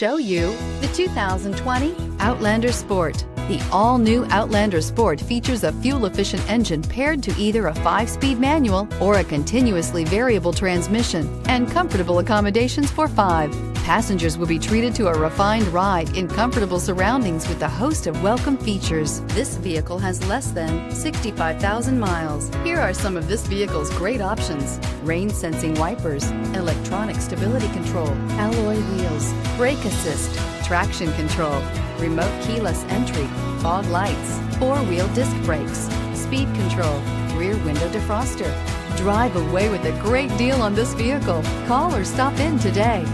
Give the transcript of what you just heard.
Show you the 2020 Outlander Sport. The all-new Outlander Sport features a fuel-efficient engine paired to either a 5-speed manual or a continuously variable transmission, and comfortable accommodations for 5. Passengers will be treated to a refined ride in comfortable surroundings with a host of welcome features. This vehicle has less than 65,000 miles. Here are some of this vehicle's great options: rain-sensing wipers, electronic stability control, alloy wheels, brake assist, traction control, remote keyless entry, fog lights, 4-wheel disc brakes, speed control, rear window defroster. Drive away with a great deal on this vehicle. Call or stop in today.